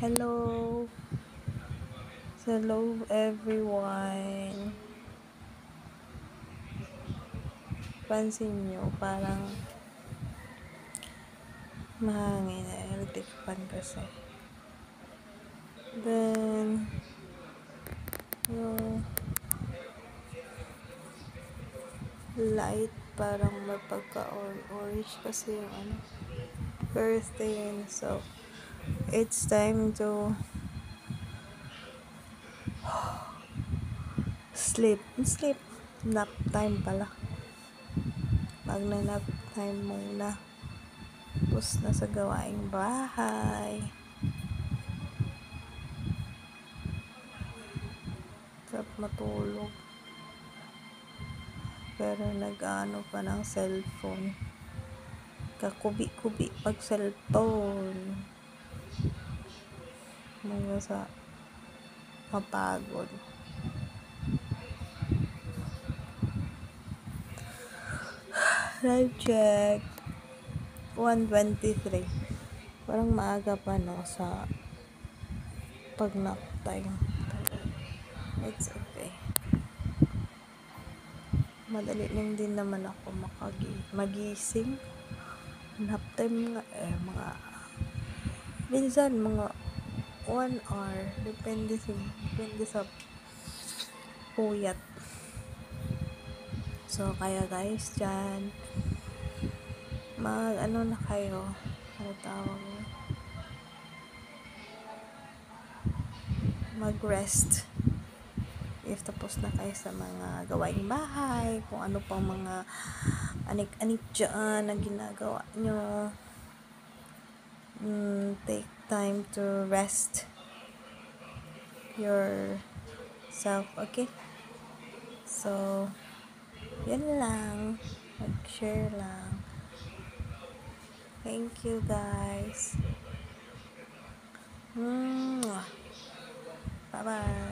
Hello. Hello everyone. Pansin nyo, parang mahangin na electric fan kasi. Then, yung light parang may pagka-orange kasi yung birthday yun. So, it's time to sleep. Sleep. Nap time pala. Magna-nap time muna. Tapos nasa gawaing bahay. Sarap matulog. Pero nag-ano pa ng cellphone. Kakubi-kubi pag cellphone. Mga sa mapagod. Live check. 1:23. Parang maaga pa no sa pag nap time. It's okay. Madali lang din naman ako magising. Nap time nga mga minsan mga 1 hour depende sa puyat. So kaya guys dyan na kayo, ano tawag mo, mag-rest if tapos na kayo sa mga gawaing bahay, kung ano pang mga anik-anik dyan na ginagawa nyo. Take time to rest yourself, okay? So yan lang, mag-share lang. Thank you guys. Bye bye.